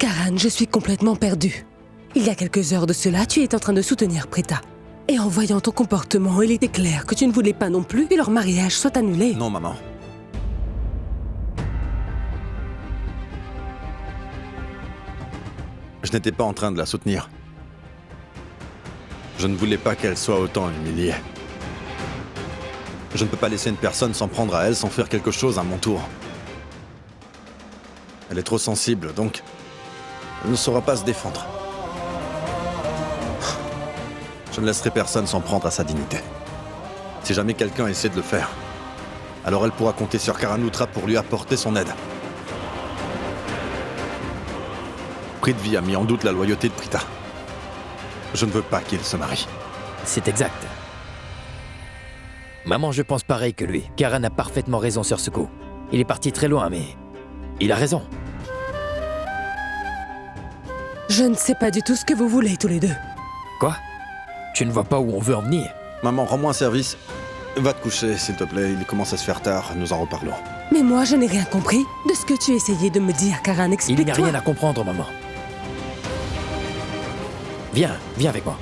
Karan, je suis complètement perdue. Il y a quelques heures de cela, tu étais en train de soutenir Prita. Et en voyant ton comportement, il était clair que tu ne voulais pas non plus que leur mariage soit annulé. Non, maman. Je n'étais pas en train de la soutenir. Je ne voulais pas qu'elle soit autant humiliée. Je ne peux pas laisser une personne s'en prendre à elle sans faire quelque chose à mon tour. Elle est trop sensible, donc elle ne saura pas se défendre. Je ne laisserai personne s'en prendre à sa dignité. Si jamais quelqu'un essaie de le faire, alors elle pourra compter sur Karan Luthra pour lui apporter son aide. Prithvi a mis en doute la loyauté de Prita. Je ne veux pas qu'il se marie. C'est exact. Maman, je pense pareil que lui. Karan a parfaitement raison sur ce coup. Il est parti très loin, mais il a raison. Je ne sais pas du tout ce que vous voulez tous les deux. Quoi? Tu ne vois pas où on veut en venir? Maman, rends-moi un service. Va te coucher, s'il te plaît. Il commence à se faire tard. Nous en reparlons. Mais moi, je n'ai rien compris de ce que tu essayais de me dire, Karan. Explique-toi. Il n'y a rien à comprendre, maman. Viens avec moi.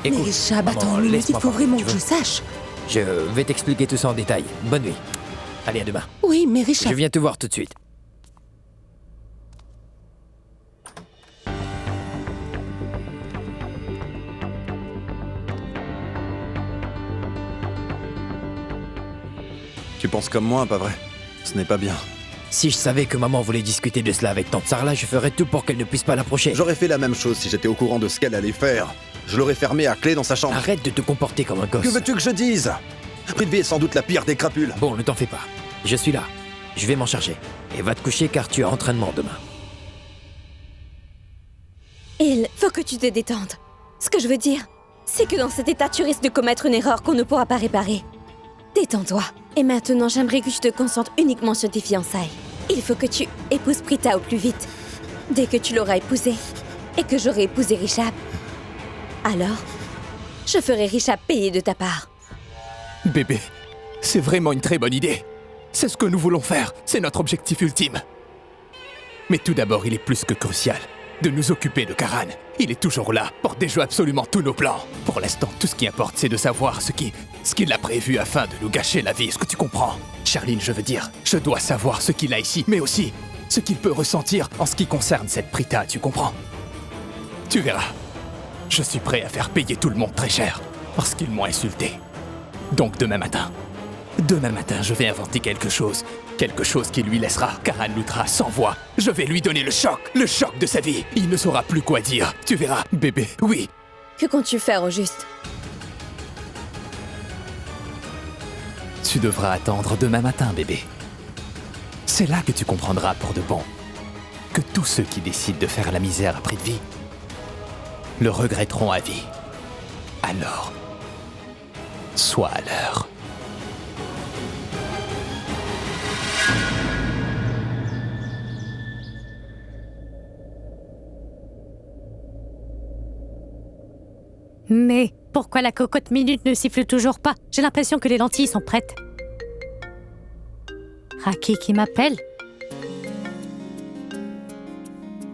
Écoute, mais Richard, maman, attends, il laisse-moi faut parler, vraiment tu que je veux? sache. Je vais t'expliquer tout ça en détail. Bonne nuit. Allez, à demain. Oui, mais Richard... Je viens te voir tout de suite. Tu penses comme moi, pas vrai? Ce n'est pas bien. Si je savais que maman voulait discuter de cela avec tante Sarla, je ferais tout pour qu'elle ne puisse pas l'approcher. J'aurais fait la même chose si j'étais au courant de ce qu'elle allait faire. Je l'aurais fermée à clé dans sa chambre. Arrête de te comporter comme un gosse. Que veux-tu que je dise? Prithvi est sans doute la pire des crapules. Bon, ne t'en fais pas. Je suis là. Je vais m'en charger. Et va te coucher car tu as entraînement demain. Il faut que tu te détendes. Ce que je veux dire, c'est que dans cet état, tu risques de commettre une erreur qu'on ne pourra pas réparer. Détends-toi. Et maintenant, j'aimerais que tu te concentres uniquement sur tes fiançailles. Il faut que tu épouses Prita au plus vite. Dès que tu l'auras épousée, et que j'aurai épousé Richard, alors, je ferai Richard payer de ta part. Bébé, c'est vraiment une très bonne idée. C'est ce que nous voulons faire. C'est notre objectif ultime. Mais tout d'abord, il est plus que crucial de nous occuper de Karan. Il est toujours là pour déjouer absolument tous nos plans. Pour l'instant, tout ce qui importe, c'est de savoir ce qu'il a prévu afin de nous gâcher la vie. Est-ce que tu comprends? Charline, je veux dire, je dois savoir ce qu'il a ici, mais aussi ce qu'il peut ressentir en ce qui concerne cette Prita, tu comprends? Tu verras. Je suis prêt à faire payer tout le monde très cher parce qu'ils m'ont insulté. Donc demain matin, je vais inventer quelque chose qui lui laissera Karan Luthra sans voix. Je vais lui donner le choc de sa vie. Il ne saura plus quoi dire. Tu verras, bébé, oui. Que comptes-tu faire au juste? Tu devras attendre demain matin, bébé. C'est là que tu comprendras pour de bon que tous ceux qui décident de faire la misère à Prithvi le regretteront à vie. Alors, sois à l'heure. Mais pourquoi la cocotte minute ne siffle toujours pas? J'ai l'impression que les lentilles sont prêtes. Raki qui m'appelle?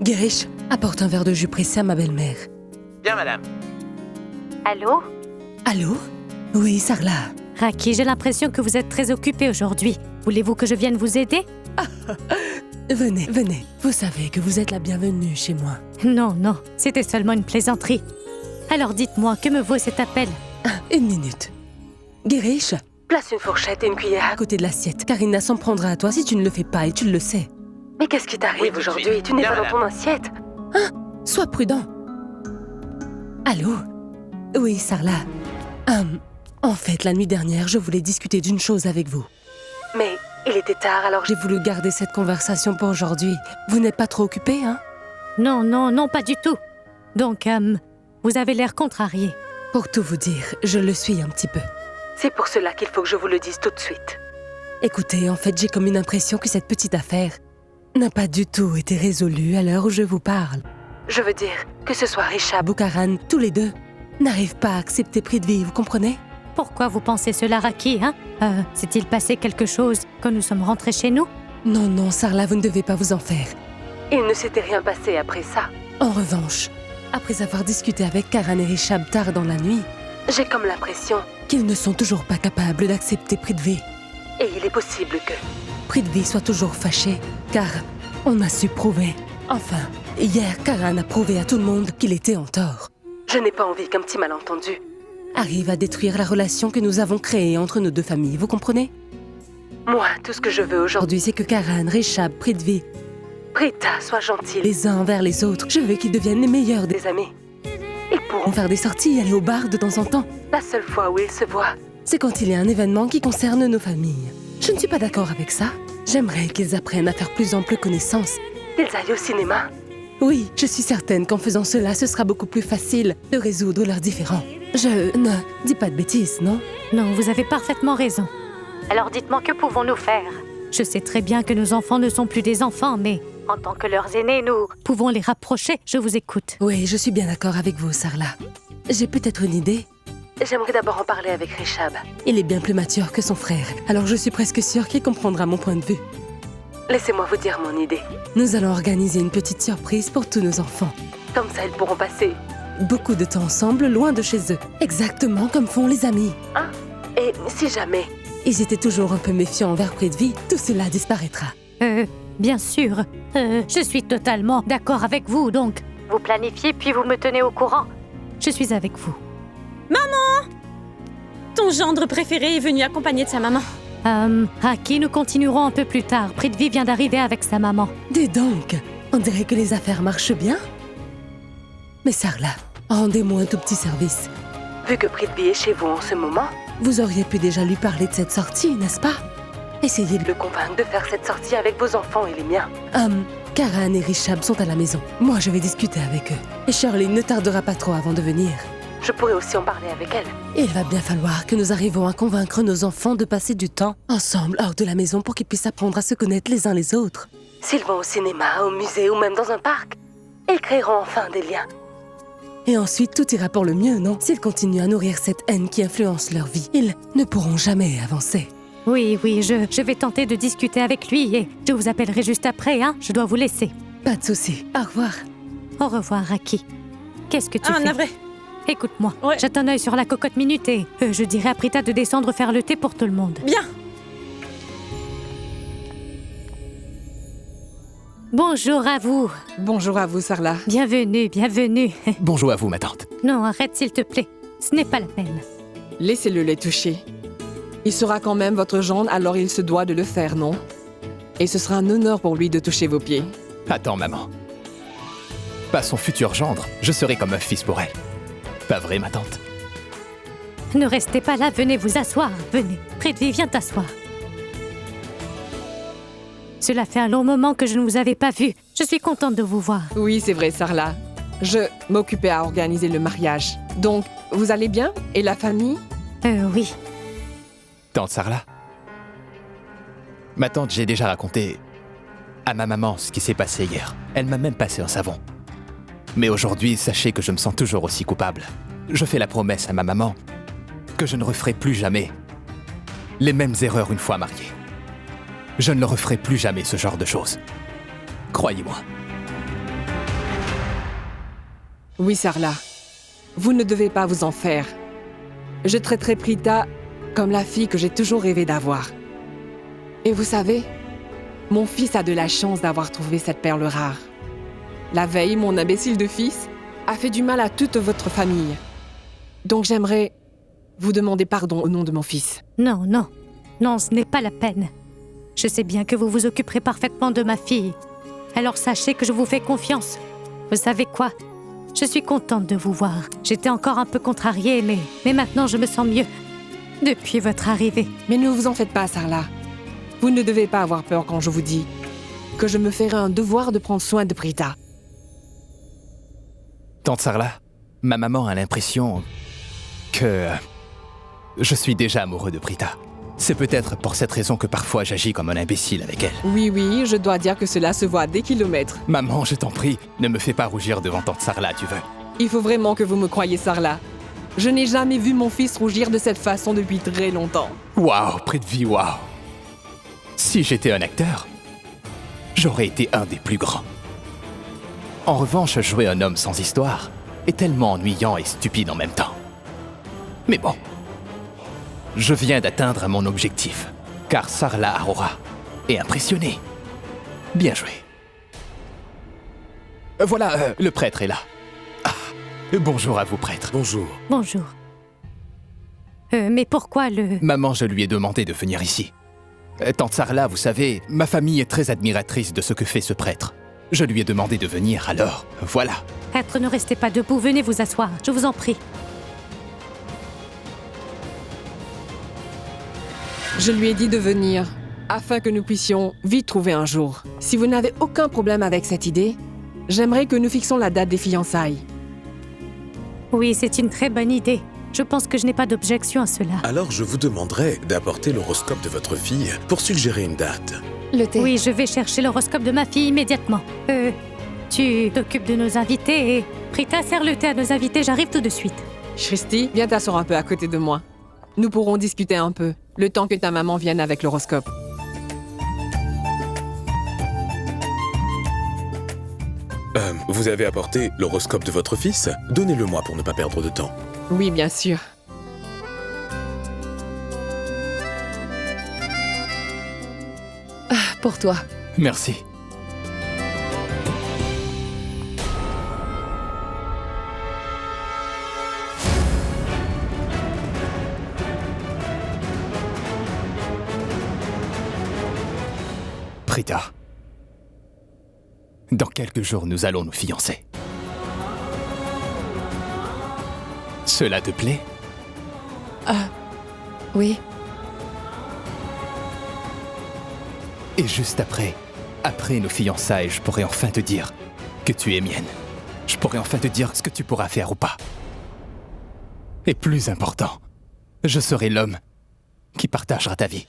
Girish, apporte un verre de jus pressé à ma belle-mère. Bien, madame. Allô? Allô? Oui, Sarla. Raki, j'ai l'impression que vous êtes très occupée aujourd'hui. Voulez-vous que je vienne vous aider? Venez, venez. Vous savez que vous êtes la bienvenue chez moi. Non, c'était seulement une plaisanterie. Alors dites-moi, que me vaut cet appel? Une minute. Girish, place une fourchette et une cuillère à côté de l'assiette. Karina s'en prendra à toi si tu ne le fais pas et tu le sais. Mais qu'est-ce qui t'arrive Oui, tout de aujourd'hui? suite. Tu n'es Bien, pas dans madame. ton assiette. Hein? Sois prudent. Allô? Oui, Sarla. En fait, la nuit dernière, je voulais discuter d'une chose avec vous. Mais il était tard, alors j'ai voulu garder cette conversation pour aujourd'hui. Vous n'êtes pas trop occupé, hein? Non, pas du tout. Donc, vous avez l'air contrarié. Pour tout vous dire, je le suis un petit peu. C'est pour cela qu'il faut que je vous le dise tout de suite. Écoutez, en fait, j'ai comme une impression que cette petite affaire n'a pas du tout été résolue à l'heure où je vous parle. Je veux dire, que ce soit Richard ou Karan, tous les deux, n'arrivent pas à accepter Prithvi, vous comprenez? Pourquoi vous pensez cela, Raki, hein? S'est-il passé quelque chose quand nous sommes rentrés chez nous? Non, Sarla, vous ne devez pas vous en faire. Il ne s'était rien passé après ça. En revanche, après avoir discuté avec Karan et Rishab tard dans la nuit, j'ai comme l'impression qu'ils ne sont toujours pas capables d'accepter Prithvi. Et il est possible que Prithvi soit toujours fâché, car on a su prouver. Enfin, hier, Karan a prouvé à tout le monde qu'il était en tort. Je n'ai pas envie qu'un petit malentendu arrive à détruire la relation que nous avons créée entre nos deux familles, vous comprenez? Moi, tout ce que je veux aujourd'hui, c'est que Karan, Rishab, Prithvi, Prita soient gentils les uns envers les autres. Je veux qu'ils deviennent les meilleurs des amis. Ils pourront faire des sorties, aller au bar de temps en temps. La seule fois où ils se voient, c'est quand il y a un événement qui concerne nos familles. Je ne suis pas d'accord avec ça. J'aimerais qu'ils apprennent à faire plus ample connaissance, qu'ils aillent au cinéma. Oui, je suis certaine qu'en faisant cela, ce sera beaucoup plus facile de résoudre leurs différends. Je ne dis pas de bêtises, non? Non, vous avez parfaitement raison. Alors dites-moi, que pouvons-nous faire? Je sais très bien que nos enfants ne sont plus des enfants, mais en tant que leurs aînés, nous pouvons les rapprocher. Je vous écoute. Oui, je suis bien d'accord avec vous, Sarla. J'ai peut-être une idée. J'aimerais d'abord en parler avec Rishab. Il est bien plus mature que son frère, alors je suis presque sûre qu'il comprendra mon point de vue. Laissez-moi vous dire mon idée. Nous allons organiser une petite surprise pour tous nos enfants. Comme ça, ils pourront passer beaucoup de temps ensemble, loin de chez eux. Exactement comme font les amis. Hein? Et si jamais ils étaient toujours un peu méfiants envers Prithvi, tout cela disparaîtra. Bien sûr. Je suis totalement d'accord avec vous, donc vous planifiez puis vous me tenez au courant. Je suis avec vous. Maman! Ton gendre préféré est venu accompagné de sa maman. Aki, nous continuerons un peu plus tard. Prithvi vient d'arriver avec sa maman. Dis donc, on dirait que les affaires marchent bien. Mais Sarla, rendez-moi un tout petit service. Vu que Prithvi est chez vous en ce moment, vous auriez pu déjà lui parler de cette sortie, n'est-ce pas? Essayez de le convaincre de faire cette sortie avec vos enfants et les miens. Karan et Rishab sont à la maison. Moi, je vais discuter avec eux. Et Shirley ne tardera pas trop avant de venir. Je pourrais aussi en parler avec elle. Il va bien falloir que nous arrivions à convaincre nos enfants de passer du temps ensemble hors de la maison pour qu'ils puissent apprendre à se connaître les uns les autres. S'ils vont au cinéma, au musée ou même dans un parc, ils créeront enfin des liens. Et ensuite, tout ira pour le mieux, non? S'ils continuent à nourrir cette haine qui influence leur vie, ils ne pourront jamais avancer. Oui, je vais tenter de discuter avec lui et je vous appellerai juste après, hein? Je dois vous laisser. Pas de souci. Au revoir. Au revoir, Aki. Qu'est-ce que tu fais? Navré. Écoute-moi, Ouais. jette un œil sur la cocotte minute et je dirai à Prita de descendre faire le thé pour tout le monde. Bien. Bonjour à vous. Bonjour à vous, Sarla. Bienvenue, bienvenue. Bonjour à vous, ma tante. Non, arrête s'il te plaît. Ce n'est pas la peine. Laissez-le les toucher. Il sera quand même votre gendre, alors il se doit de le faire, non? Et ce sera un honneur pour lui de toucher vos pieds. Attends, maman. Pas son futur gendre, je serai comme un fils pour elle. Pas vrai, ma tante? Ne restez pas là, venez vous asseoir. Venez. Prithvi, viens t'asseoir. Cela fait un long moment que je ne vous avais pas vu. Je suis contente de vous voir. Oui, c'est vrai, Sarla. Je m'occupais à organiser le mariage. Donc, vous allez bien? Et la famille? Oui. Tante Sarla? Ma tante, j'ai déjà raconté à ma maman ce qui s'est passé hier. Elle m'a même passé un savon. Mais aujourd'hui, sachez que je me sens toujours aussi coupable. Je fais la promesse à ma maman que je ne referai plus jamais les mêmes erreurs une fois marié. Je ne le referai plus jamais, ce genre de choses. Croyez-moi. Oui, Sarla. Vous ne devez pas vous en faire. Je traiterai Prita comme la fille que j'ai toujours rêvé d'avoir. Et vous savez, mon fils a de la chance d'avoir trouvé cette perle rare. La veille, mon imbécile de fils a fait du mal à toute votre famille. Donc j'aimerais vous demander pardon au nom de mon fils. Non, non. Non, ce n'est pas la peine. Je sais bien que vous vous occuperez parfaitement de ma fille. Alors sachez que je vous fais confiance. Vous savez quoi? Je suis contente de vous voir. J'étais encore un peu contrariée, mais maintenant je me sens mieux. Depuis votre arrivée. Mais ne vous en faites pas, Sarla. Vous ne devez pas avoir peur quand je vous dis que je me ferai un devoir de prendre soin de Prita. Tante Sarla, ma maman a l'impression que je suis déjà amoureux de Prita. C'est peut-être pour cette raison que parfois j'agis comme un imbécile avec elle. Oui, je dois dire que cela se voit à des kilomètres. Maman, je t'en prie, ne me fais pas rougir devant tante Sarla, tu veux. Il faut vraiment que vous me croyiez, Sarla. Je n'ai jamais vu mon fils rougir de cette façon depuis très longtemps. Waouh, Prithvi, waouh. Si j'étais un acteur, j'aurais été un des plus grands. En revanche, jouer un homme sans histoire est tellement ennuyant et stupide en même temps. Mais bon, je viens d'atteindre mon objectif, car Sarla Arora est impressionnée. Bien joué. Voilà, le prêtre est là. Ah, bonjour à vous, prêtre. Bonjour. Bonjour. Mais pourquoi le... Maman, je lui ai demandé de venir ici. Tante Sarla, vous savez, ma famille est très admiratrice de ce que fait ce prêtre. Je lui ai demandé de venir, alors voilà. Prêtre, ne restez pas debout, venez vous asseoir, je vous en prie. Je lui ai dit de venir, afin que nous puissions vite trouver un jour. Si vous n'avez aucun problème avec cette idée, j'aimerais que nous fixions la date des fiançailles. Oui, c'est une très bonne idée. Je pense que je n'ai pas d'objection à cela. Alors je vous demanderai d'apporter l'horoscope de votre fille pour suggérer une date. Le thé. Oui, je vais chercher l'horoscope de ma fille immédiatement. Tu t'occupes de nos invités et... Prita, sers le thé à nos invités, j'arrive tout de suite. Shristi, viens t'asseoir un peu à côté de moi. Nous pourrons discuter un peu, le temps que ta maman vienne avec l'horoscope. Vous avez apporté l'horoscope de votre fils? Donnez-le-moi pour ne pas perdre de temps. Oui, bien sûr. Pour toi. Merci. Prita. Dans quelques jours, nous allons nous fiancer. Cela te plaît? Oui. Et juste après nos fiançailles, je pourrai enfin te dire que tu es mienne. Je pourrai enfin te dire ce que tu pourras faire ou pas. Et plus important, je serai l'homme qui partagera ta vie.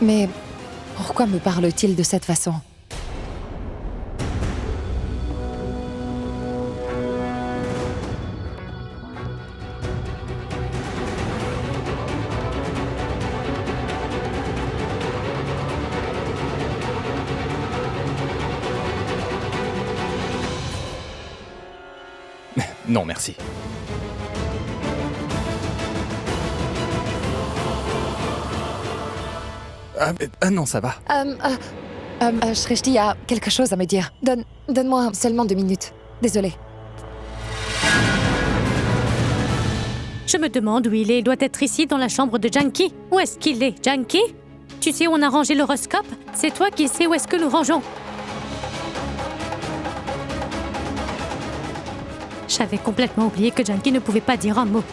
Mais pourquoi me parle-t-il de cette façon? Non, merci. Non, ça va. Shrishti a quelque chose à me dire. Donne-moi seulement 2 minutes. Désolée. Je me demande où il est. Il doit être ici, dans la chambre de Janki. Où est-ce qu'il est, Janki? Tu sais où on a rangé l'horoscope? C'est toi qui sais où est-ce que nous rangeons. J'avais complètement oublié que Janki ne pouvait pas dire un mot.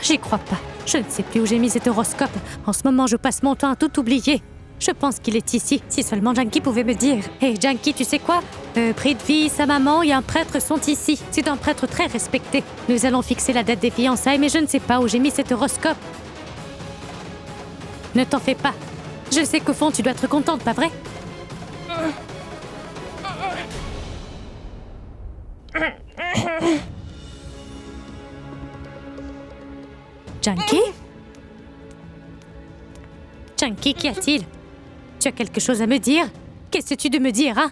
J'y crois pas. Je ne sais plus où j'ai mis cet horoscope. En ce moment, je passe mon temps à tout oublier. Je pense qu'il est ici. Si seulement Janki pouvait me dire. Hé, Janki, tu sais quoi? Prithvi, sa maman et un prêtre sont ici. C'est un prêtre très respecté. Nous allons fixer la date des fiançailles, mais je ne sais pas où j'ai mis cet horoscope. Ne t'en fais pas. Je sais qu'au fond, tu dois être contente, pas vrai? Janki? Janki, qu'y a-t-il? Tu as quelque chose à me dire? Qu'essaies-tu de me dire, hein?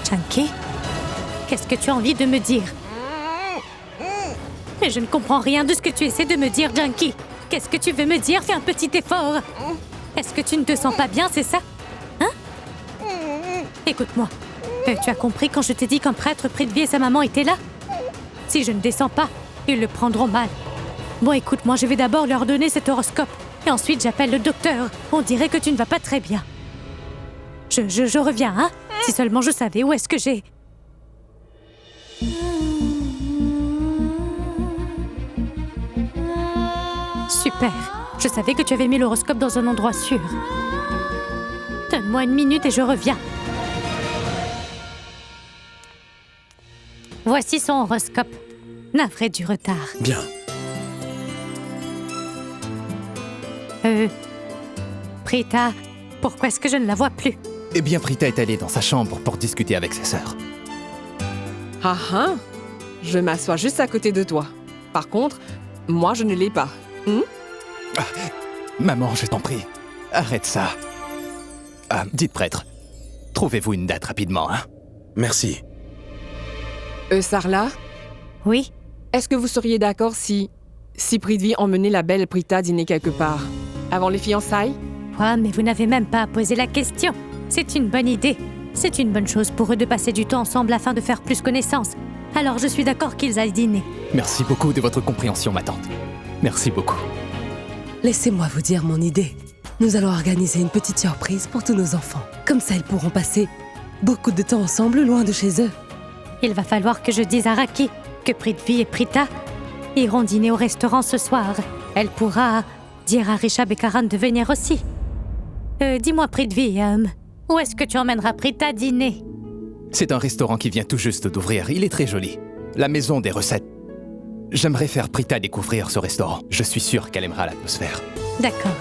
Janki? Qu'est-ce que tu as envie de me dire? Mais je ne comprends rien de ce que tu essaies de me dire, Janki. Qu'est-ce que tu veux me dire? Fais un petit effort. Est-ce que tu ne te sens pas bien, c'est ça? Hein? Écoute-moi. Tu as compris quand je t'ai dit qu'un prêtre Prithvi et sa maman étaient là? Si je ne descends pas, ils le prendront mal. Bon, écoute-moi, je vais d'abord leur donner cet horoscope. Et ensuite, j'appelle le docteur. On dirait que tu ne vas pas très bien. Je reviens, hein? Si seulement je savais où est-ce que j'ai... Super. Je savais que tu avais mis l'horoscope dans un endroit sûr. Donne-moi 1 minute et je reviens. Voici son horoscope. Navré du retard. Bien. Prita, pourquoi est-ce que je ne la vois plus? Eh bien, Prita est allée dans sa chambre pour discuter avec sa sœur. Ah ah, je m'assois juste à côté de toi. Par contre, moi je ne l'ai pas. Maman, je t'en prie, arrête ça. Ah, dites prêtre, trouvez-vous une date rapidement, hein? Merci. Sarla, Oui? est-ce que vous seriez d'accord si Prithvi emmenait la belle Prita dîner quelque part, avant les fiançailles? Quoi, mais vous n'avez même pas posé la question. C'est une bonne idée. C'est une bonne chose pour eux de passer du temps ensemble afin de faire plus connaissance. Alors je suis d'accord qu'ils aillent dîner. Merci beaucoup de votre compréhension, ma tante. Merci beaucoup. Laissez-moi vous dire mon idée. Nous allons organiser une petite surprise pour tous nos enfants. Comme ça, ils pourront passer beaucoup de temps ensemble, loin de chez eux. Il va falloir que je dise à Raki que Prithvi et Prita iront dîner au restaurant ce soir. Elle pourra dire à Rishabh et Karan de venir aussi. Dis-moi, Prithvi, où est-ce que tu emmèneras Prita dîner? C'est un restaurant qui vient tout juste d'ouvrir. Il est très joli. La maison des recettes. J'aimerais faire Prita découvrir ce restaurant. Je suis sûr qu'elle aimera l'atmosphère. D'accord.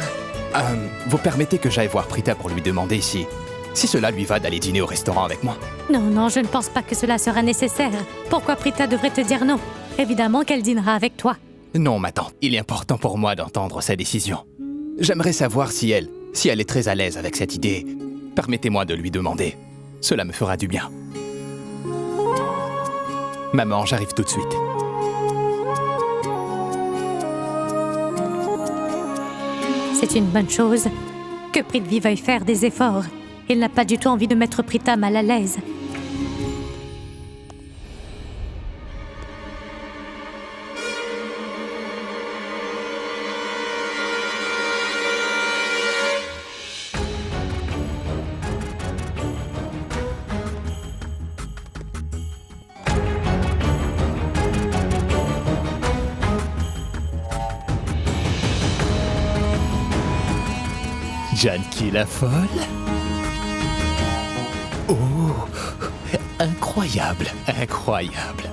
Vous permettez que j'aille voir Prita pour lui demander si cela lui va d'aller dîner au restaurant avec moi? Non, je ne pense pas que cela sera nécessaire. Pourquoi Prita devrait te dire non? Évidemment qu'elle dînera avec toi. Non, ma tante. Il est important pour moi d'entendre sa décision. J'aimerais savoir si elle est très à l'aise avec cette idée. Permettez-moi de lui demander. Cela me fera du bien. Maman, j'arrive tout de suite. C'est une bonne chose que Prithvi veuille faire des efforts. Il n'a pas du tout envie de mettre Prita mal à l'aise. Janki la folle? Oh, incroyable, incroyable.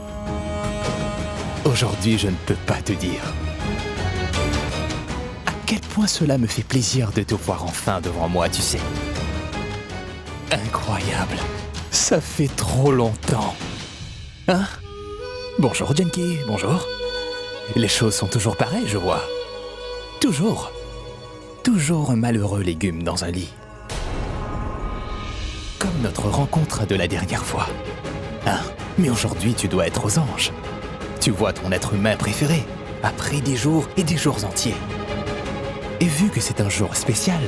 Aujourd'hui, je ne peux pas te dire à quel point cela me fait plaisir de te voir enfin devant moi, tu sais. Incroyable. Ça fait trop longtemps. Hein? Bonjour, Janki, bonjour. Les choses sont toujours pareilles, je vois. Toujours. Toujours un malheureux légume dans un lit. Comme notre rencontre de la dernière fois. Hein? Mais aujourd'hui, tu dois être aux anges. Tu vois ton être humain préféré, après des jours et des jours entiers. Et vu que c'est un jour spécial,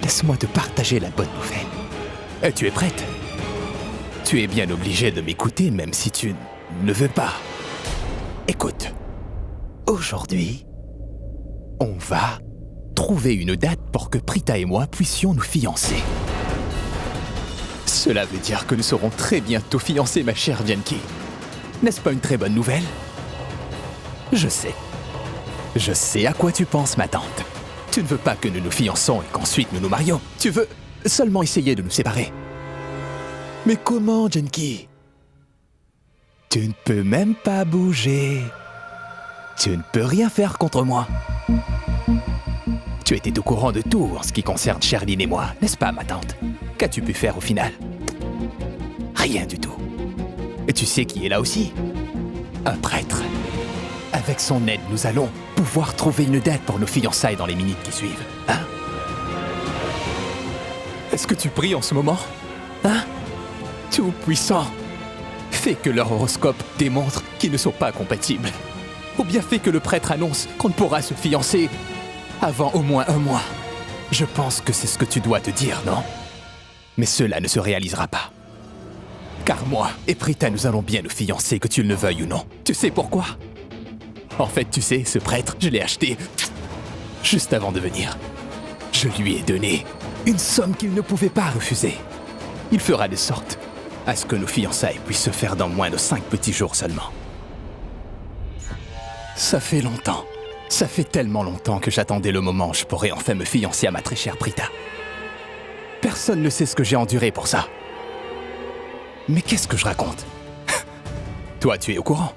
laisse-moi te partager la bonne nouvelle. Tu es prête? Tu es bien obligée de m'écouter, même si tu ne veux pas. Écoute, aujourd'hui, on va trouver une date pour que Prita et moi puissions nous fiancer. Cela veut dire que nous serons très bientôt fiancés, ma chère Janki. N'est-ce pas une très bonne nouvelle? Je sais. Je sais à quoi tu penses, ma tante. Tu ne veux pas que nous nous fiançons et qu'ensuite nous nous marions. Tu veux seulement essayer de nous séparer. Mais comment, Janki? Tu ne peux même pas bouger. Tu ne peux rien faire contre moi. Tu étais au courant de tout en ce qui concerne Sherline et moi, n'est-ce pas, ma tante? Qu'as-tu pu faire au final? Rien du tout. Et tu sais qui est là aussi? Un prêtre. Avec son aide, nous allons pouvoir trouver une date pour nos fiançailles dans les minutes qui suivent. Hein? Est-ce que tu pries en ce moment? Hein? Tout-puissant. Fais que leur horoscope démontre qu'ils ne sont pas compatibles. Ou bien fais que le prêtre annonce qu'on ne pourra se fiancer avant au moins 1 mois. Je pense que c'est ce que tu dois te dire, non? Mais cela ne se réalisera pas. Car moi et Prita, nous allons bien nous fiancer, que tu le veuilles ou non. Tu sais pourquoi? En fait, tu sais, ce prêtre, je l'ai acheté juste avant de venir. Je lui ai donné une somme qu'il ne pouvait pas refuser. Il fera de sorte à ce que nos fiançailles puissent se faire dans moins de 5 petits jours seulement. Ça fait longtemps. Ça fait tellement longtemps que j'attendais le moment où je pourrais enfin me fiancer à ma très chère Prita. Personne ne sait ce que j'ai enduré pour ça. Mais qu'est-ce que je raconte? Toi, tu es au courant?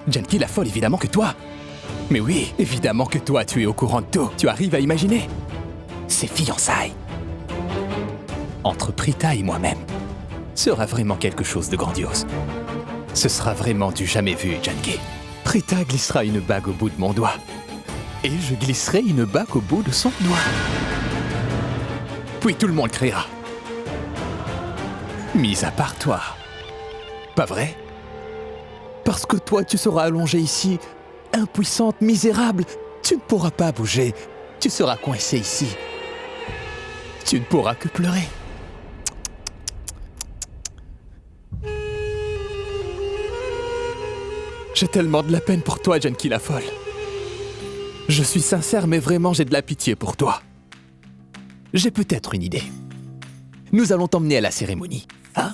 Janki la folle, évidemment que toi. Mais oui, évidemment que toi, tu es au courant de tout. Tu arrives à imaginer? Ces fiançailles. entre Prita et moi-même sera vraiment quelque chose de grandiose. Ce sera vraiment du jamais vu, Janki. Prita glissera une bague au bout de mon doigt. Et je glisserai une bague au bout de son doigt. Puis tout le monde criera. Mis à part toi. Pas vrai? Parce que toi, tu seras allongée ici, impuissante, misérable. Tu ne pourras pas bouger. Tu seras coincée ici. Tu ne pourras que pleurer. J'ai tellement de la peine pour toi, Janki la folle. Je suis sincère, mais vraiment, j'ai de la pitié pour toi. J'ai peut-être une idée. Nous allons t'emmener à la cérémonie, hein?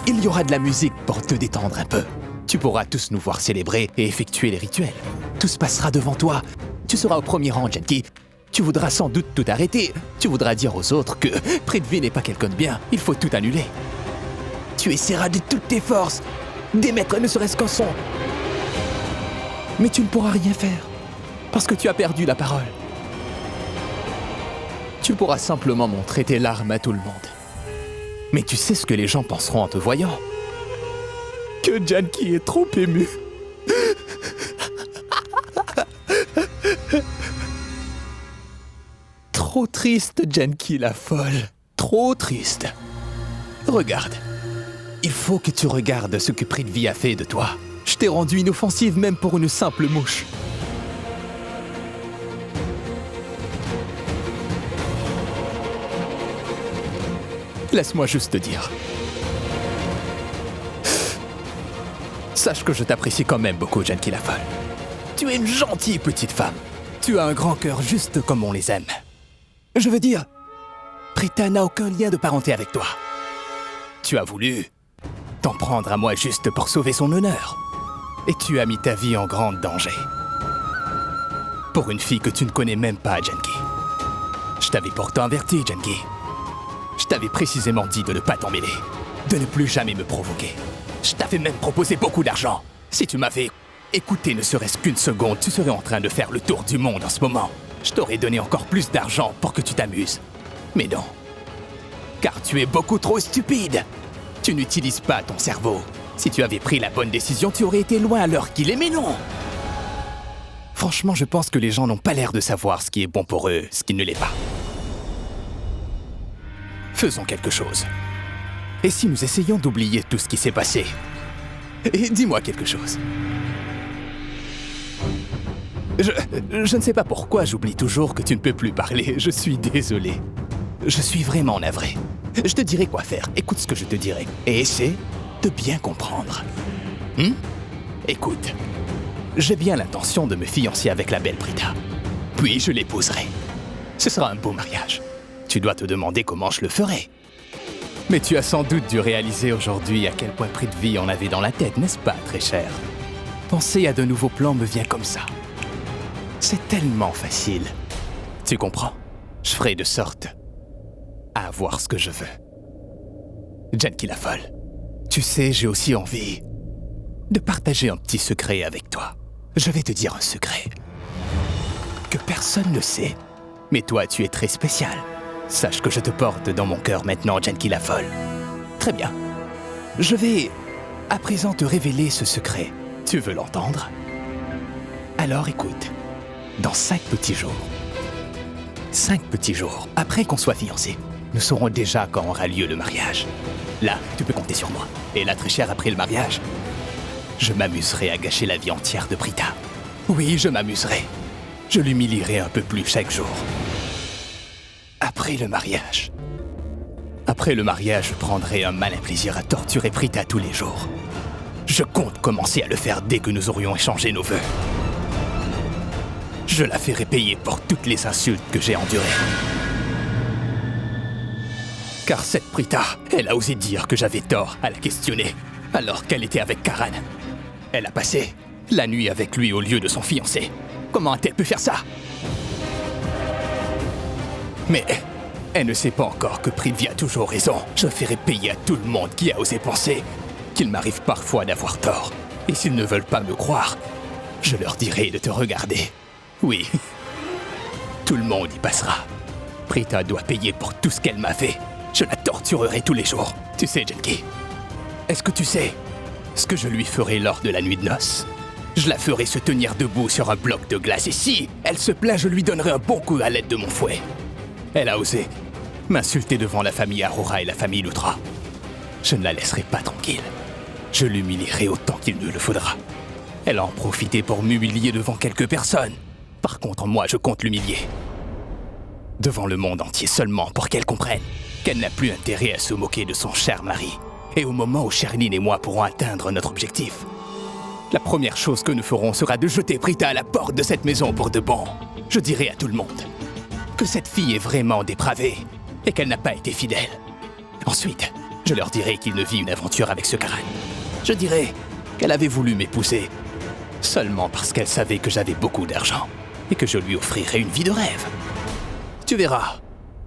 Il y aura de la musique pour te détendre un peu. Tu pourras tous nous voir célébrer et effectuer les rituels. Tout se passera devant toi. Tu seras au premier rang, Janki. Tu voudras sans doute tout arrêter. Tu voudras dire aux autres que Prithvi n'est pas quelqu'un de bien. Il faut tout annuler. Tu essaieras de toutes tes forces d'émettre ne serait-ce qu'un son. Mais tu ne pourras rien faire, parce que tu as perdu la parole. Tu pourras simplement montrer tes larmes à tout le monde. Mais tu sais ce que les gens penseront en te voyant. Que Janki est trop ému. Trop triste, Janki la folle. Trop triste. Regarde. Il faut que tu regardes ce que Prithvi a fait de toi. Je t'ai rendu inoffensive même pour une simple mouche. Laisse-moi juste te dire. Sache que je t'apprécie quand même beaucoup, Janki la folle. Tu es une gentille petite femme. Tu as un grand cœur juste comme on les aime. Je veux dire, Prita n'a aucun lien de parenté avec toi. Tu as voulu t'en prendre à moi juste pour sauver son honneur. Et tu as mis ta vie en grand danger. Pour une fille que tu ne connais même pas, Janki. Je t'avais pourtant averti, Janki. Je t'avais précisément dit de ne pas t'en mêler, de ne plus jamais me provoquer. Je t'avais même proposé beaucoup d'argent. Si tu m'avais écouté ne serait-ce qu'une seconde, tu serais en train de faire le tour du monde en ce moment. Je t'aurais donné encore plus d'argent pour que tu t'amuses. Mais non. Car tu es beaucoup trop stupide. Tu n'utilises pas ton cerveau. Si tu avais pris la bonne décision, tu aurais été loin à l'heure qu'il est, mais non! Franchement, je pense que les gens n'ont pas l'air de savoir ce qui est bon pour eux, ce qui ne l'est pas. Faisons quelque chose. Et si nous essayons d'oublier tout ce qui s'est passé? Et dis-moi quelque chose. Je ne sais pas pourquoi j'oublie toujours que tu ne peux plus parler. Je suis désolé. Je suis vraiment navré. Je te dirai quoi faire. Écoute ce que je te dirai. Et essaie de bien comprendre. Écoute. J'ai bien l'intention de me fiancer avec la belle Prita. Puis je l'épouserai. Ce sera un beau mariage. Tu dois te demander comment je le ferai. Mais tu as sans doute dû réaliser aujourd'hui à quel point Prithvi en avait dans la tête, n'est-ce pas, très cher? Penser à de nouveaux plans me vient comme ça. C'est tellement facile. Tu comprends? Je ferai de sorte à avoir ce que je veux. Janki la folle, tu sais, j'ai aussi envie de partager un petit secret avec toi. Je vais te dire un secret que personne ne sait, mais toi, tu es très spécial. Sache que je te porte dans mon cœur maintenant, Janki la folle. Très bien. Je vais à présent te révéler ce secret. Tu veux l'entendre? Alors écoute, dans 5 petits jours, 5 petits jours après qu'on soit fiancés, nous saurons déjà quand aura lieu le mariage. Là, tu peux compter sur moi. Et là, très cher, après le mariage, je m'amuserai à gâcher la vie entière de Prita. Oui, je m'amuserai. Je l'humilierai un peu plus chaque jour. Après le mariage, je prendrai un malin plaisir à torturer Prita tous les jours. Je compte commencer à le faire dès que nous aurions échangé nos vœux. Je la ferai payer pour toutes les insultes que j'ai endurées. Car cette Prita, elle a osé dire que j'avais tort à la questionner, alors qu'elle était avec Karan. Elle a passé la nuit avec lui au lieu de son fiancé. Comment a-t-elle pu faire ça? Mais elle ne sait pas encore que Prithvi a toujours raison. Je ferai payer à tout le monde qui a osé penser qu'il m'arrive parfois d'avoir tort. Et s'ils ne veulent pas me croire, je leur dirai de te regarder. Oui, tout le monde y passera. Prita doit payer pour tout ce qu'elle m'a fait. Je la torturerai tous les jours. Tu sais, Genki, est-ce que tu sais ce que je lui ferai lors de la nuit de noces? Je la ferai se tenir debout sur un bloc de glace et si elle se plaint, je lui donnerai un bon coup à l'aide de mon fouet. Elle a osé m'insulter devant la famille Aurora et la famille Lutra. Je ne la laisserai pas tranquille. Je l'humilierai autant qu'il me le faudra. Elle a en profité pour m'humilier devant quelques personnes. Par contre, moi, je compte l'humilier. Devant le monde entier seulement pour qu'elle comprenne qu'elle n'a plus intérêt à se moquer de son cher mari. Et au moment où Sherlyn et moi pourrons atteindre notre objectif, la première chose que nous ferons sera de jeter Prita à la porte de cette maison pour de bon. Je dirai à tout le monde que cette fille est vraiment dépravée et qu'elle n'a pas été fidèle. Ensuite, je leur dirai qu'il ne vit une aventure avec ce Karan. Je dirai qu'elle avait voulu m'épouser seulement parce qu'elle savait que j'avais beaucoup d'argent et que je lui offrirais une vie de rêve. Tu verras,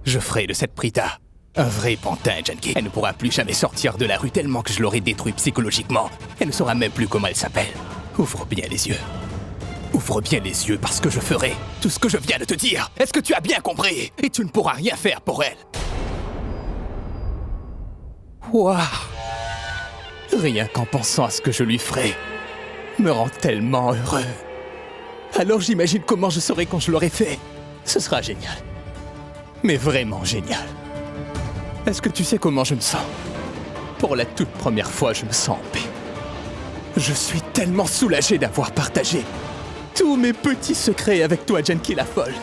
je ferai de cette Prita un vrai pantin, Genki. Elle ne pourra plus jamais sortir de la rue tellement que je l'aurai détruite psychologiquement. Elle ne saura même plus comment elle s'appelle. Ouvre bien les yeux. Ouvre bien les yeux parce que je ferai tout ce que je viens de te dire. Est-ce que tu as bien compris? Et tu ne pourras rien faire pour elle. Waouh! Rien qu'en pensant à ce que je lui ferai me rend tellement heureux. Alors j'imagine comment je serai quand je l'aurai fait. Ce sera génial. Mais vraiment génial. Est-ce que tu sais comment je me sens? Pour la toute première fois, je me sens en paix. Je suis tellement soulagé d'avoir partagé tous mes petits secrets avec toi, Genki la folle.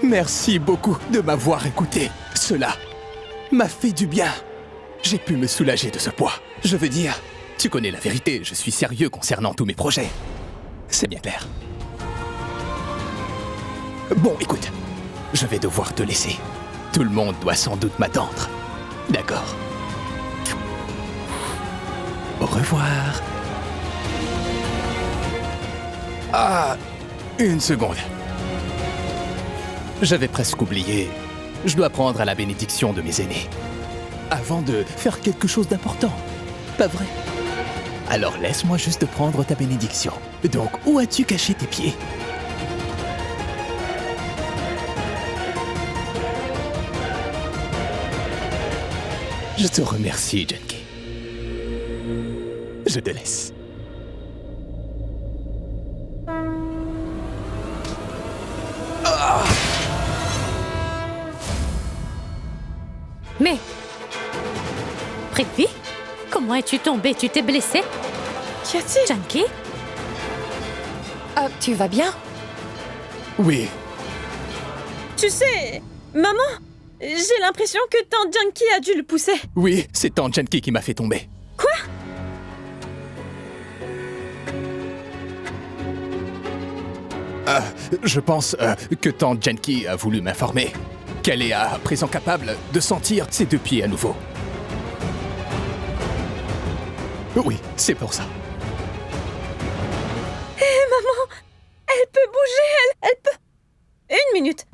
Merci beaucoup de m'avoir écouté. Cela m'a fait du bien. J'ai pu me soulager de ce poids. Je veux dire, tu connais la vérité, je suis sérieux concernant tous mes projets. C'est bien clair. Bon, écoute, je vais devoir te laisser. Tout le monde doit sans doute m'attendre. D'accord. Au revoir. Ah, une seconde. J'avais presque oublié. Je dois prendre à la bénédiction de mes aînés. Avant de faire quelque chose d'important. Pas vrai? Alors laisse-moi juste prendre ta bénédiction. Donc, où as-tu caché tes pieds? Je te remercie, Genki. Je te laisse. Mais... Prithvi, comment es-tu tombée? Tu t'es blessée? Qu'y a-t-il? Genki? Ah, tu vas bien? Oui. Tu sais, maman, j'ai l'impression que Tante Genki a dû le pousser. Oui, c'est Tante Genki qui m'a fait tomber. Quoi? Je pense que Tante Genki a voulu m'informer qu'elle est à présent capable de sentir ses deux pieds à nouveau. Oui, c'est pour ça. Maman, elle peut bouger, elle peut... Une minute.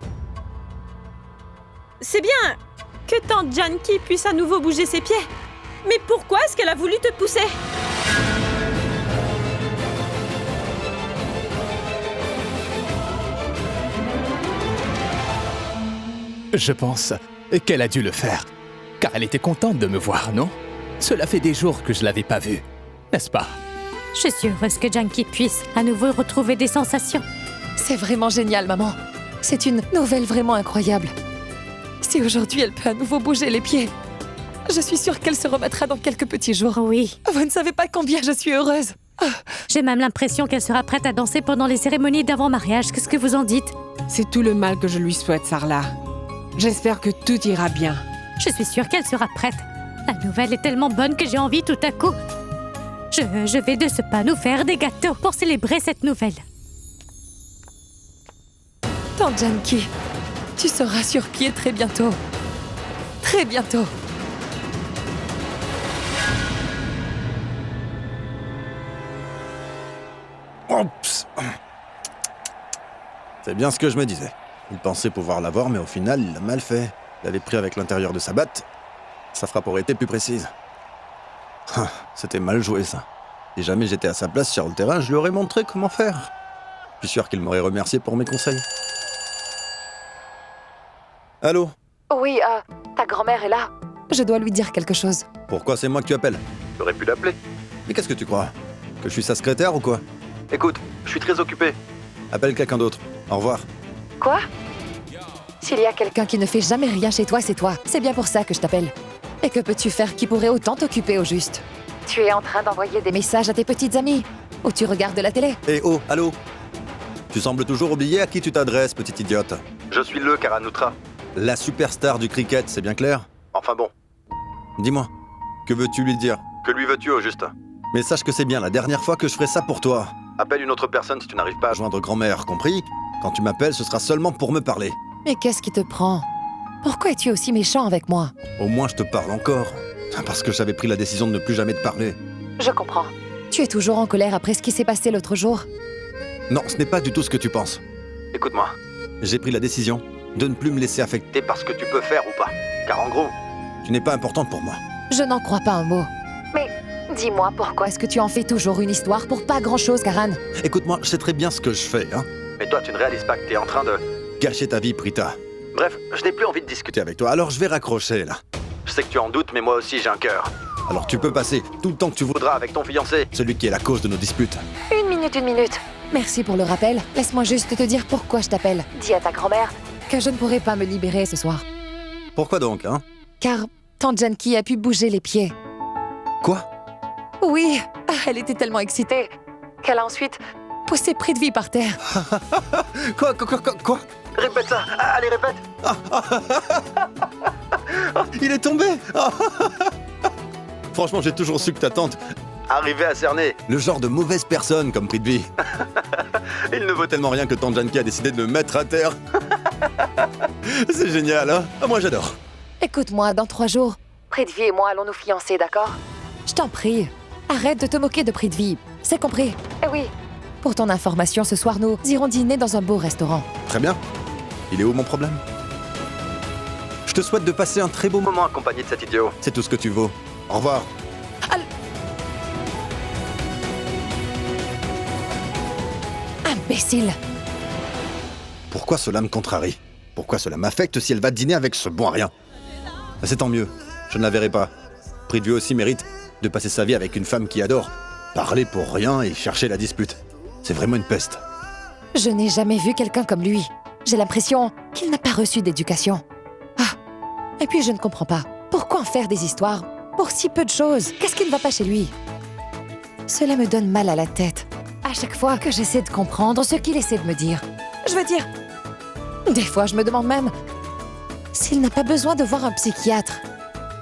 C'est bien que Tante Genki puisse à nouveau bouger ses pieds. Mais pourquoi est-ce qu'elle a voulu te pousser? Je pense qu'elle a dû le faire, car elle était contente de me voir, non? Cela fait des jours que je l'avais pas vue, n'est-ce pas? Je suis heureuse que Genki puisse à nouveau retrouver des sensations. C'est vraiment génial, maman. C'est une nouvelle vraiment incroyable. Si aujourd'hui elle peut à nouveau bouger les pieds, je suis sûre qu'elle se remettra dans quelques petits jours. Oui. Vous ne savez pas combien je suis heureuse. J'ai même l'impression qu'elle sera prête à danser pendant les cérémonies d'avant-mariage. Qu'est-ce que vous en dites? C'est tout le mal que je lui souhaite, Sarla. J'espère que tout ira bien. Je suis sûre qu'elle sera prête. La nouvelle est tellement bonne que j'ai envie tout à coup. Je vais de ce pas nous faire des gâteaux pour célébrer cette nouvelle. Tante Genki, tu seras sur pied très bientôt. Très bientôt. Oups. C'est bien ce que je me disais. Il pensait pouvoir l'avoir, mais au final, il l'a mal fait. Il avait pris avec l'intérieur de sa batte. Sa frappe aurait été plus précise. C'était mal joué, ça. Si jamais j'étais à sa place sur le terrain, je lui aurais montré comment faire. Je suis sûr qu'il m'aurait remercié pour mes conseils. Allô? Oui, ta grand-mère est là. Je dois lui dire quelque chose. Pourquoi c'est moi que tu appelles? J'aurais pu l'appeler. Mais qu'est-ce que tu crois? Que je suis sa secrétaire ou quoi? Écoute, je suis très occupé. Appelle quelqu'un d'autre. Au revoir. Quoi? S'il y a quelqu'un qui ne fait jamais rien chez toi, c'est toi. C'est bien pour ça que je t'appelle. Et que peux-tu faire qui pourrait autant t'occuper au juste? Tu es en train d'envoyer des messages à tes petites amies? Ou tu regardes la télé? Eh oh, allô? Tu sembles toujours oublier à qui tu t'adresses, petite idiote. Je suis le Karanutra. La superstar du cricket, c'est bien clair? Enfin bon. Dis-moi, que veux-tu lui dire? Que lui veux-tu au juste? Mais sache que c'est bien la dernière fois que je ferai ça pour toi. Appelle une autre personne si tu n'arrives pas à joindre grand-mère, compris? Quand tu m'appelles, ce sera seulement pour me parler. Mais qu'est-ce qui te prend? Pourquoi es-tu aussi méchant avec moi? Au moins je te parle encore. Parce que j'avais pris la décision de ne plus jamais te parler. Je comprends. Tu es toujours en colère après ce qui s'est passé l'autre jour? Non, ce n'est pas du tout ce que tu penses. Écoute-moi, j'ai pris la décision de ne plus me laisser affecter par ce que tu peux faire ou pas. Car en gros, tu n'es pas importante pour moi. Je n'en crois pas un mot. Mais dis-moi, pourquoi est-ce que tu en fais toujours une histoire pour pas grand-chose, Karan? Écoute-moi, je sais très bien ce que je fais, hein. Mais toi, tu ne réalises pas que t'es en train de gâcher ta vie, Prita. Bref, je n'ai plus envie de discuter avec toi, alors je vais raccrocher, là. Je sais que tu en doutes, mais moi aussi j'ai un cœur. Alors tu peux passer tout le temps que tu voudras avec ton fiancé, celui qui est la cause de nos disputes. Une minute. Merci pour le rappel. Laisse-moi juste te dire pourquoi je t'appelle. Dis à ta grand-mère que je ne pourrai pas me libérer ce soir. Pourquoi donc, hein? Car tante Janki a pu bouger les pieds. Quoi? Oui, elle était tellement excitée qu'elle a ensuite poussé Prithvi par terre. Quoi? Répète ça. Allez, répète. Il est tombé. Franchement, j'ai toujours su que ta tante arrivait à cerner le genre de mauvaise personne comme Prithvi. Il ne vaut tellement rien que tante Janki a décidé de le mettre à terre. C'est génial, hein? Moi, j'adore. Écoute-moi, dans 3 jours, Prithvi et moi allons nous fiancer, d'accord? Je t'en prie, arrête de te moquer de Prithvi. C'est compris? Eh oui. Pour ton information, ce soir, nous irons dîner dans un beau restaurant. Très bien. Il est où mon problème? Je te souhaite de passer un très beau moment accompagné de cet idiot. C'est tout ce que tu vaux. Au revoir. Imbécile! Pourquoi cela me contrarie? Pourquoi cela m'affecte si elle va dîner avec ce bon à rien? C'est tant mieux. Je ne la verrai pas. Prithvi aussi mérite de passer sa vie avec une femme qui adore parler pour rien et chercher la dispute. C'est vraiment une peste. Je n'ai jamais vu quelqu'un comme lui. J'ai l'impression qu'il n'a pas reçu d'éducation. Et puis je ne comprends pas. Pourquoi en faire des histoires pour si peu de choses? Qu'est-ce qui ne va pas chez lui? Cela me donne mal à la tête. À chaque fois que j'essaie de comprendre ce qu'il essaie de me dire. Je veux dire, des fois je me demande même s'il n'a pas besoin de voir un psychiatre.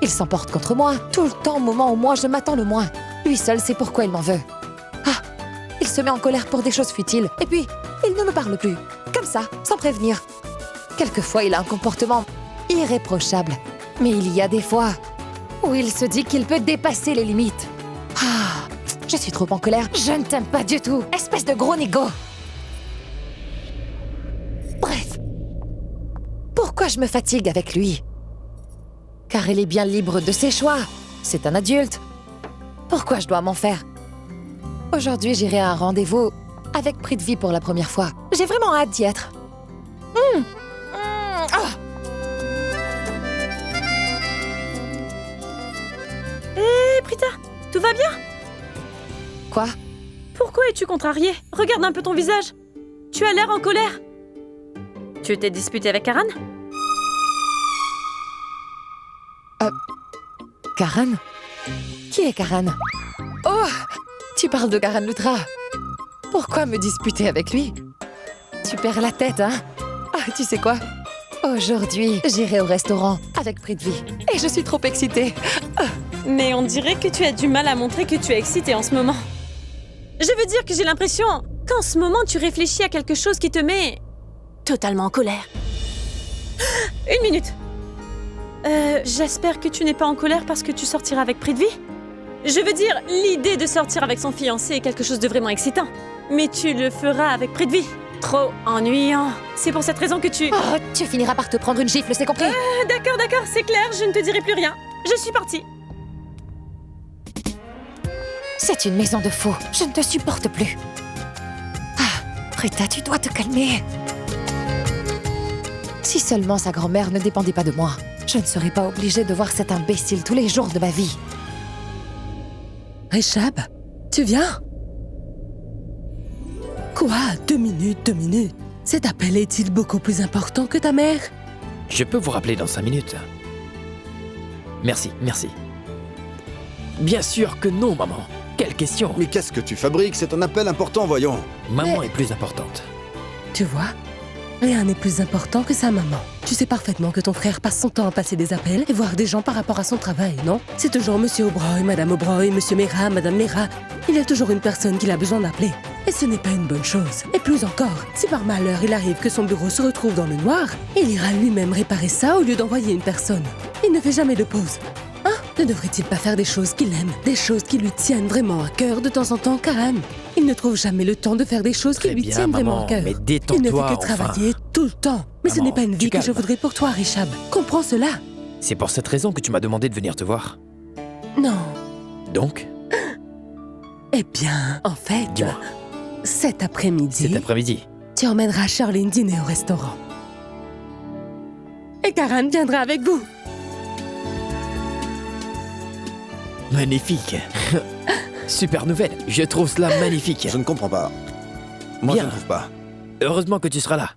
Il s'emporte contre moi, tout le temps au moment où moi je m'attends le moins. Lui seul sait pourquoi il m'en veut. Il se met en colère pour des choses futiles, et puis il ne me parle plus. Comme ça, sans prévenir. Quelquefois, il a un comportement irréprochable. Mais il y a des fois où il se dit qu'il peut dépasser les limites. Je suis trop en colère. Je ne t'aime pas du tout, espèce de gros négo. Bref. Pourquoi je me fatigue avec lui? Car il est bien libre de ses choix. C'est un adulte. Pourquoi je dois m'en faire? Aujourd'hui, j'irai à un rendez-vous avec Prithvi pour la première fois. J'ai vraiment hâte d'y être. Hé, Prita, tout va bien? Quoi? Pourquoi es-tu contrariée? Regarde un peu ton visage. Tu as l'air en colère. Tu t'es disputé avec Karan? Karan? Qui est Karan? Oh! Tu parles de Karanutra. Pourquoi me disputer avec lui? Tu perds la tête, hein? Tu sais quoi? Aujourd'hui, j'irai au restaurant avec Prithvi. Et je suis trop excitée. Mais on dirait que tu as du mal à montrer que tu es excitée en ce moment. Je veux dire que j'ai l'impression qu'en ce moment, tu réfléchis à quelque chose qui te met totalement en colère. 1 minute. J'espère que tu n'es pas en colère parce que tu sortiras avec Prithvi? Je veux dire, l'idée de sortir avec son fiancé est quelque chose de vraiment excitant. Mais tu le feras avec Prithvi. Trop ennuyant. C'est pour cette raison que tu... tu finiras par te prendre une gifle, c'est compris? D'accord, c'est clair, je ne te dirai plus rien. Je suis partie. C'est une maison de faux. Je ne te supporte plus. Prita, tu dois te calmer. Si seulement sa grand-mère ne dépendait pas de moi, je ne serais pas obligée de voir cet imbécile tous les jours de ma vie. Rishab, tu viens? Quoi? 2 minutes, 2 minutes. Cet appel est-il beaucoup plus important que ta mère? Je peux vous rappeler dans 5 minutes. Merci, merci. Bien sûr que non, maman. Quelle question? Mais qu'est-ce que tu fabriques? C'est un appel important, voyons. Maman est plus importante. Tu vois? Rien n'est plus important que sa maman. Tu sais parfaitement que ton frère passe son temps à passer des appels et voir des gens par rapport à son travail, non? C'est toujours Monsieur O'Brien, Madame O'Brien, Monsieur Mera, Madame Mera. Il y a toujours une personne qu'il a besoin d'appeler. Et ce n'est pas une bonne chose. Et plus encore, si par malheur il arrive que son bureau se retrouve dans le noir, il ira lui-même réparer ça au lieu d'envoyer une personne. Il ne fait jamais de pause. Hein? Ne devrait-il pas faire des choses qu'il aime, des choses qui lui tiennent vraiment à cœur de temps en temps, Karan? Il ne trouve jamais le temps de faire des choses qui lui tiennent vraiment à cœur. Mais détends-toi, il ne fait que travailler tout le temps. Mais ce n'est pas une vie que je voudrais pour toi, Rishab. Comprends cela. C'est pour cette raison que tu m'as demandé de venir te voir. Non. Donc? Eh bien, en fait... Dis-moi. Cet après-midi... Cet après-midi? Tu emmèneras Charlene dîner au restaurant. Et Karan viendra avec vous. Magnifique. Super nouvelle. Je trouve cela magnifique. Je ne comprends pas. Moi, Bien. je ne trouve pas. Heureusement que tu seras là.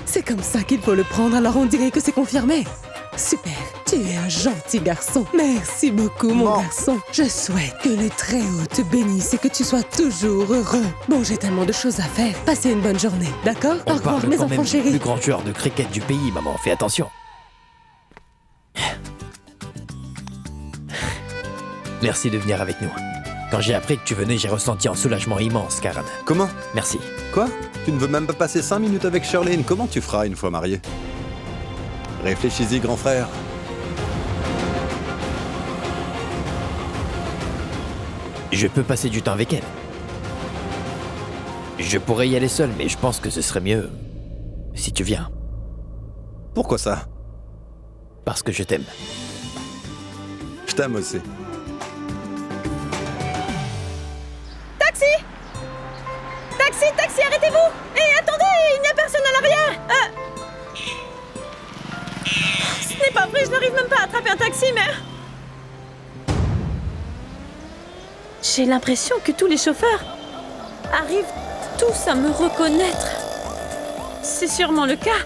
C'est comme ça qu'il faut le prendre, alors on dirait que c'est confirmé. Super, tu es un gentil garçon. Merci beaucoup, mon garçon. Je souhaite que le Très-Haut te bénisse et que tu sois toujours heureux. Bon, j'ai tellement de choses à faire. Passez une bonne journée, d'accord? Au revoir, mes enfants chéris. Le plus grand joueur de cricket du pays, maman. Fais attention. Merci de venir avec nous. Quand j'ai appris que tu venais, j'ai ressenti un soulagement immense, Karan. Comment? Merci. Quoi? Tu ne veux même pas passer 5 minutes avec Charlene? Comment tu feras une fois marié? Réfléchis-y, grand frère. Je peux passer du temps avec elle. Je pourrais y aller seul, mais je pense que ce serait mieux si tu viens. Pourquoi ça? Parce que je t'aime. Je t'aime aussi. Taxi, arrêtez-vous! Et attendez, il n'y a personne à l'arrière! Ce n'est pas vrai, je n'arrive même pas à attraper un taxi, mais... J'ai l'impression que tous les chauffeurs arrivent tous à me reconnaître. C'est sûrement le cas,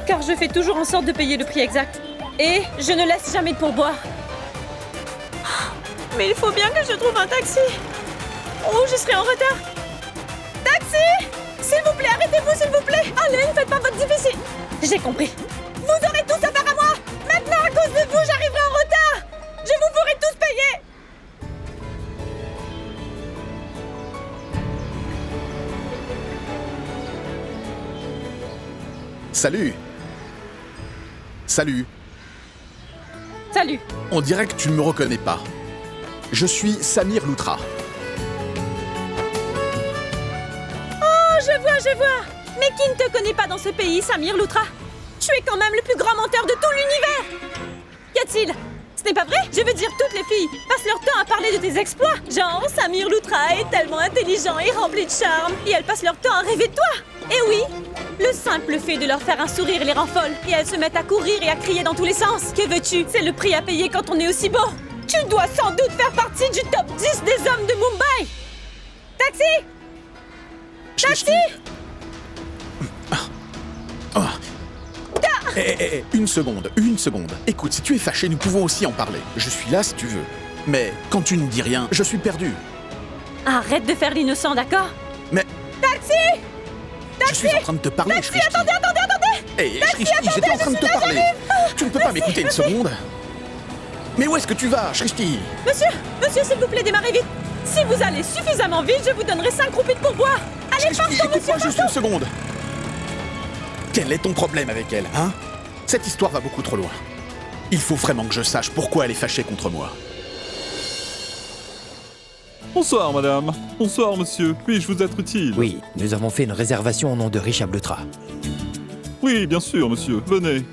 car je fais toujours en sorte de payer le prix exact. Et je ne laisse jamais de pourboire. Mais il faut bien que je trouve un taxi. Oh, je serai en retard. Taxi! S'il vous plaît, arrêtez-vous, s'il vous plaît! Allez, ne faites pas votre difficile! J'ai compris. Vous aurez tous affaire à moi! Maintenant, à cause de vous, j'arriverai en retard! Je vous ferai tous payer! Salut! Salut! Salut! On dirait que tu ne me reconnais pas. Je suis Samir Loutra. Je vois! Mais qui ne te connaît pas dans ce pays, Samir Loutra? Tu es quand même le plus grand menteur de tout l'univers! Qu'y a-t-il? Ce n'est pas vrai? Je veux dire, toutes les filles passent leur temps à parler de tes exploits. Genre, Samir Loutra est tellement intelligent et rempli de charme, et elles passent leur temps à rêver de toi! Et oui! Le simple fait de leur faire un sourire les rend folles, et elles se mettent à courir et à crier dans tous les sens. Que veux-tu? C'est le prix à payer quand on est aussi beau! Tu dois sans doute faire partie du top 10 des hommes de Mumbai! Taxi! Taxi! Une seconde. Écoute, si tu es fâché, nous pouvons aussi en parler. Je suis là si tu veux. Mais quand tu ne dis rien, je suis perdu. Arrête de faire l'innocent, d'accord? Mais... Taxi! Je suis en train de te parler, Taxi, attendez! Hé, Shrishti, j'étais en train de te parler. Tu ne peux pas m'écouter une seconde? Mais où est-ce que tu vas, Shrishti? Monsieur, s'il vous plaît, démarrez vite. Si vous allez suffisamment vite, je vous donnerai 5 roupies de pourboire. Allez, partons, monsieur, écoute-moi juste une seconde. Quel est ton problème avec elle, hein? Cette histoire va beaucoup trop loin. Il faut vraiment que je sache pourquoi elle est fâchée contre moi. Bonsoir, madame. Bonsoir, monsieur. Puis-je vous être utile? Oui, nous avons fait une réservation au nom de Rishab Loutra. Oui, bien sûr, monsieur. Venez.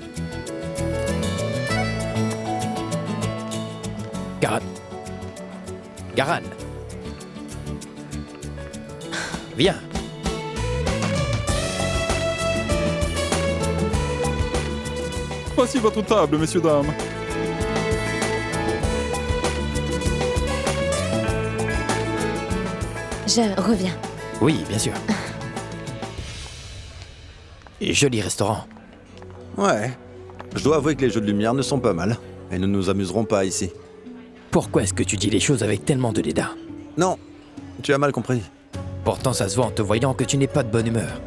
Karan. Viens. Voici votre table, messieurs, dames. Je reviens. Oui, bien sûr. Et joli restaurant. Ouais. Je dois avouer que les jeux de lumière ne sont pas mal. Et nous nous amuserons pas ici. Pourquoi est-ce que tu dis les choses avec tellement de dédain? Non, tu as mal compris. Pourtant, ça se voit en te voyant que tu n'es pas de bonne humeur.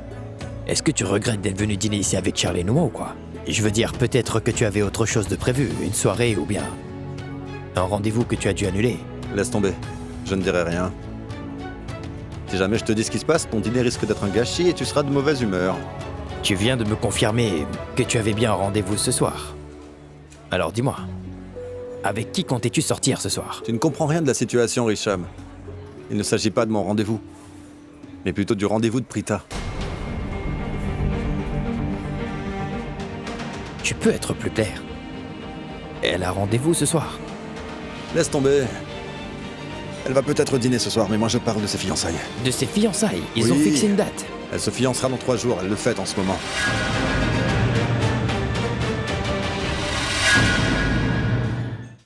Est-ce que tu regrettes d'être venu dîner ici avec Charlie et moi ou quoi? Je veux dire, peut-être que tu avais autre chose de prévu, une soirée ou bien un rendez-vous que tu as dû annuler. Laisse tomber, je ne dirai rien. Si jamais je te dis ce qui se passe, ton dîner risque d'être un gâchis et tu seras de mauvaise humeur. Tu viens de me confirmer que tu avais bien un rendez-vous ce soir. Alors dis-moi, avec qui comptais-tu sortir ce soir? Tu ne comprends rien de la situation, Richam. Il ne s'agit pas de mon rendez-vous, mais plutôt du rendez-vous de Prita. Tu peux être plus clair. Elle a rendez-vous ce soir? Laisse tomber. Elle va peut-être dîner ce soir, mais moi je parle de ses fiançailles. De ses fiançailles? Ils ont fixé une date. Elle se fiancera dans 3 jours, elle le fête en ce moment.